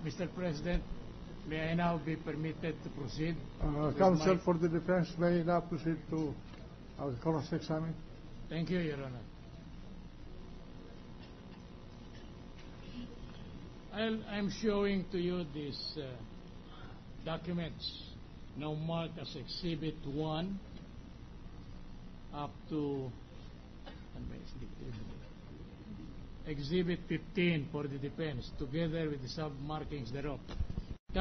Mr. President, may I now be permitted to proceed? Counsel for the defense may now proceed to cross-examine. Thank you, Your Honor. I'm showing to you these documents now marked as Exhibit 1 up to Exhibit 15 for the defense, together with the sub-markings thereof.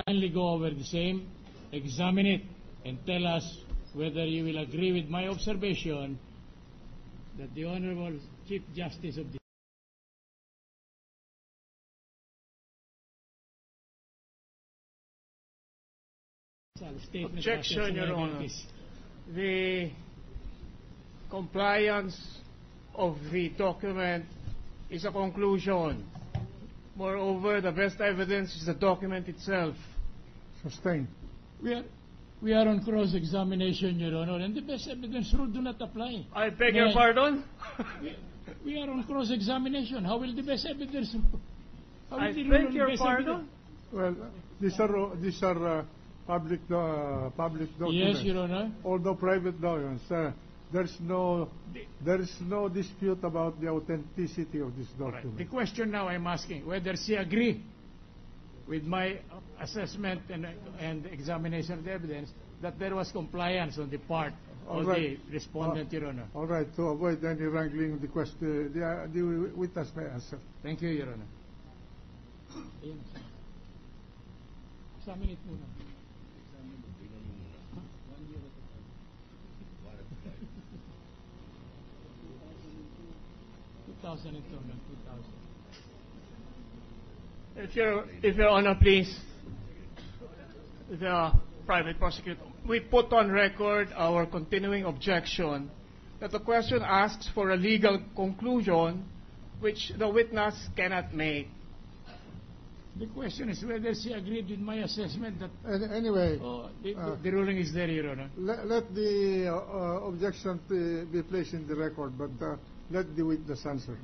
Kindly go over the same, examine it, and tell us whether you will agree with my observation that the Honorable Chief Justice of the Objection, Your Honor. The compliance of the document is a conclusion. Moreover, the best evidence is the document itself. Sustained. We are on cross-examination, Your Honor, and the best evidence rule do not apply. I beg your pardon? We are on cross-examination. How will the best evidence? I beg your pardon? Well, these are public documents. Yes, Your Honor. Although private documents, there is no dispute about the authenticity of this document. Right. The question now I'm asking whether she agree with my assessment and examination of the evidence that there was compliance on the part of the respondent, Your Honor. All right. To avoid any wrangling, the question, the witness may answer. Thank you, Your Honor. Examine it muna. 2002 and 2000. If Your Honor, please, the private prosecutor, we put on record our continuing objection that the question asks for a legal conclusion which the witness cannot make. The question is whether she agreed with my assessment that... Anyway... the ruling is there, Your Honor. Let the objection be placed in the record, but let the witness answer.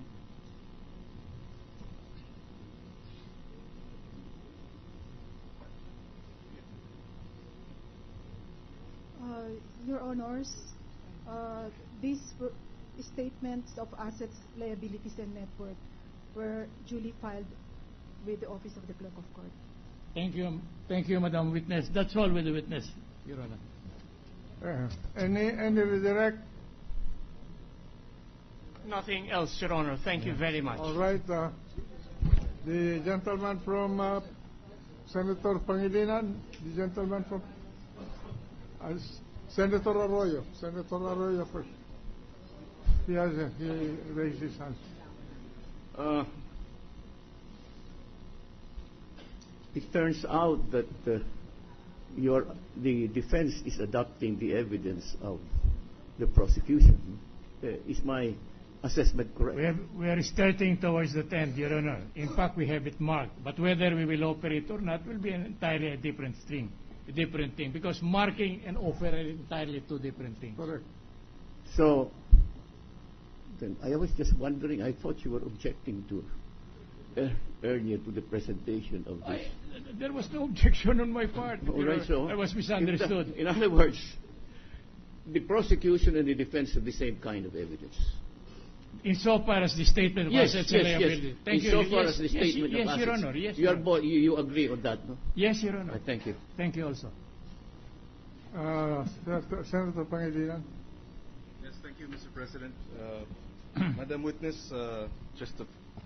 Your Honors, these statements of assets, liabilities, and net worth were duly filed with the Office of the Clerk of Court. Thank you, Madam Witness. That's all with the witness, Your Honor. Any redirect? Nothing else, Your Honor. Thank you very much. All right. The gentleman from Senator Pangilinan, the gentleman from Senator Arroyo. Senator Arroyo first. He raised his hand. It turns out that the defense is adopting the evidence of the prosecution. Is my assessment correct? We are starting towards the end, Your Honor. In fact, we have it marked. But whether we will operate or not will be entirely a different thing. Because marking and offer are entirely two different things. Correct. So, then I was just wondering, I thought you were objecting to earlier to the presentation of this. There was no objection on my part. Right, so I was misunderstood. In other words, the prosecution and the defense have the same kind of evidence. Insofar as the statement of assets and liability. Thank you. Insofar as the statement of assets. Your Honor. Yes, you agree on that, no? Yes, Your Honor. Thank you. Thank you also. Senator Pangilinan. Yes, thank you, Mr. President. Madam Witness, just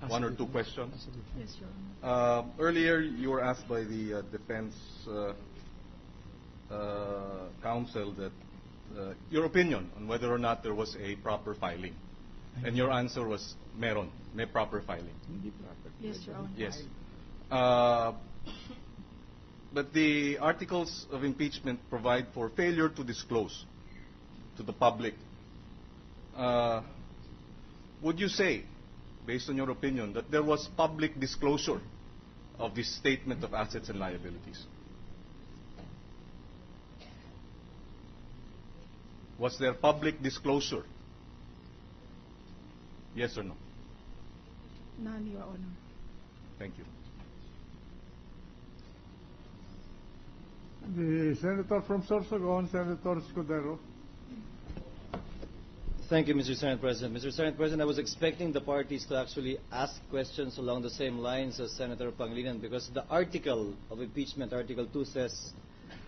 one or two questions. Yes, Your Honor. Earlier, you were asked by the defense counsel that your opinion on whether or not there was a proper filing. And your answer was meron, may proper filing. Yes, Your Honor. Yes. But the articles of impeachment provide for failure to disclose to the public. Would you say, based on your opinion, that there was public disclosure of this statement of assets and liabilities? Was there public disclosure? Yes or no? None, Your Honor. Thank you. The Senator from Sorsogon, Senator Escudero. Thank you, Mr. Senate President. Mr. Senate President, I was expecting the parties to actually ask questions along the same lines as Senator Pangilinan, because the article of impeachment, Article 2, says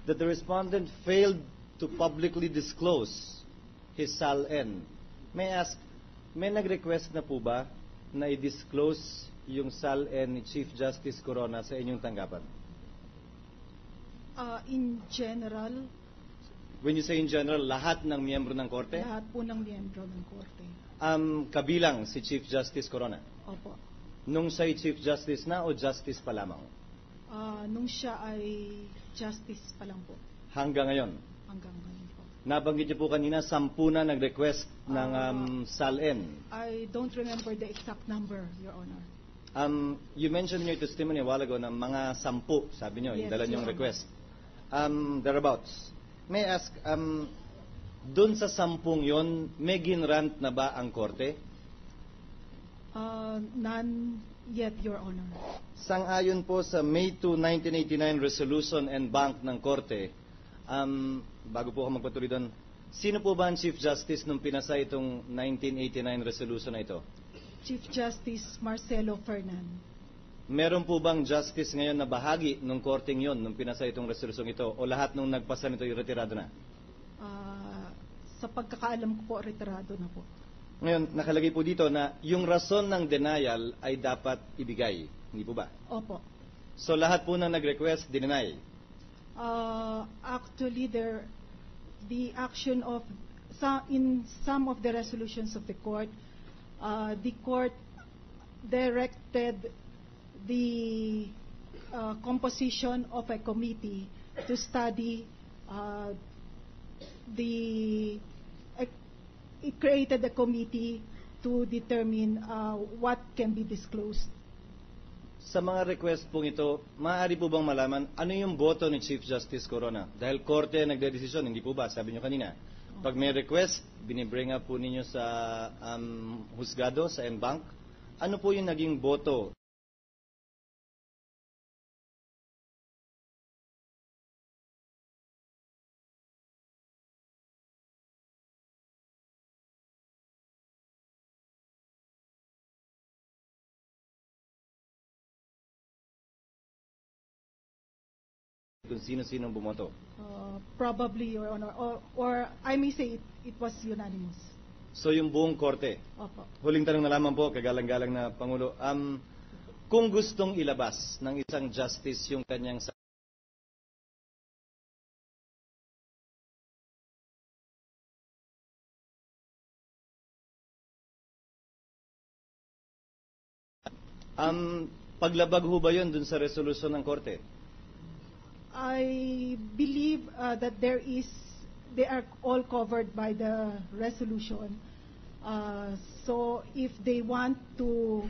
that the respondent failed to publicly disclose his SALN. May I ask, may nag-request na po ba na i-disclose yung SALN ni Chief Justice Corona sa inyong tanggapan? In general, When you say in general, lahat ng miyembro ng korte? lahat po ng miyembro ng korte. Kabilang si Chief Justice Corona? Opo. Nung siya'y Chief Justice na o Justice pa lamang? Nung siya ay justice pa lang po. Hanggang ngayon? Hanggang ngayon po. Nabanggit niyo po kanina, 10 na nag-request ng SALN. I don't remember the exact number, Your Honor. You mentioned in your testimony a while ago na mga 10, sabi niyo, yung Yes, dala niyong Your Honor. request. Thereabouts. May I ask, dun sa 10 yon, may ginrant na ba ang korte? None yet, Your Honor. Sang-ayon po sa May 2, 1989 Resolution and Bank ng Korte, bago po ako magpatuloy doon, sino po ba ang Chief Justice nung pinasa itong 1989 resolution na ito? Chief Justice Marcelo Fernan. Meron po bang justice ngayon na bahagi nung korteng yon nung pinasa itong resolusyon ito, o lahat nung nagpasa nito yung retirado na? Sa pagkakaalam ko po, retirado na po. Ngayon, nakalagay po dito na yung rason ng denial ay dapat ibigay. Hindi po ba? Opo. So lahat po na nag-request, dinenay. Actually, the action of in some of the resolutions of the court directed the composition of a committee to study it created a committee to determine what can be disclosed. Sa mga request pong ito, maaari po bang malaman ano yung boto ni Chief Justice Corona? Dahil korte nagdedesisyon, hindi po ba? Sabi niyo kanina. Pag may request, binibring up po ninyo sa husgado, sa en-bank. Ano po yung naging boto? Kung sino-sino bumoto. Probably, Your Honor, or I may say it was unanimous. So yung buong korte. Opo. Huling tanong na lamang po, kagalang-galang na Pangulo. Kung gustong ilabas ng isang justice yung kanyang paglabag ho ba yun dun sa resolusyon ng korte? I believe that they are all covered by the resolution. So if they want to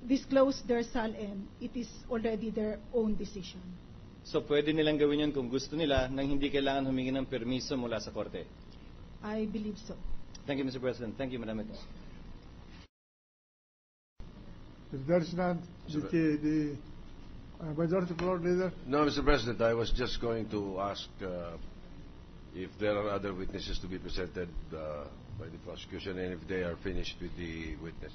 disclose their SALN, it is already their own decision. So pwede nilang gawin yun kung gusto nila nang hindi kailangan humingi ng permiso mula sa korte? I believe so. Thank you, Mr. President. Thank you, Madam Witness. If there's none, the Majority Floor Leader. No, Mr. President, I was just going to ask if there are other witnesses to be presented by the prosecution and if they are finished with the witness.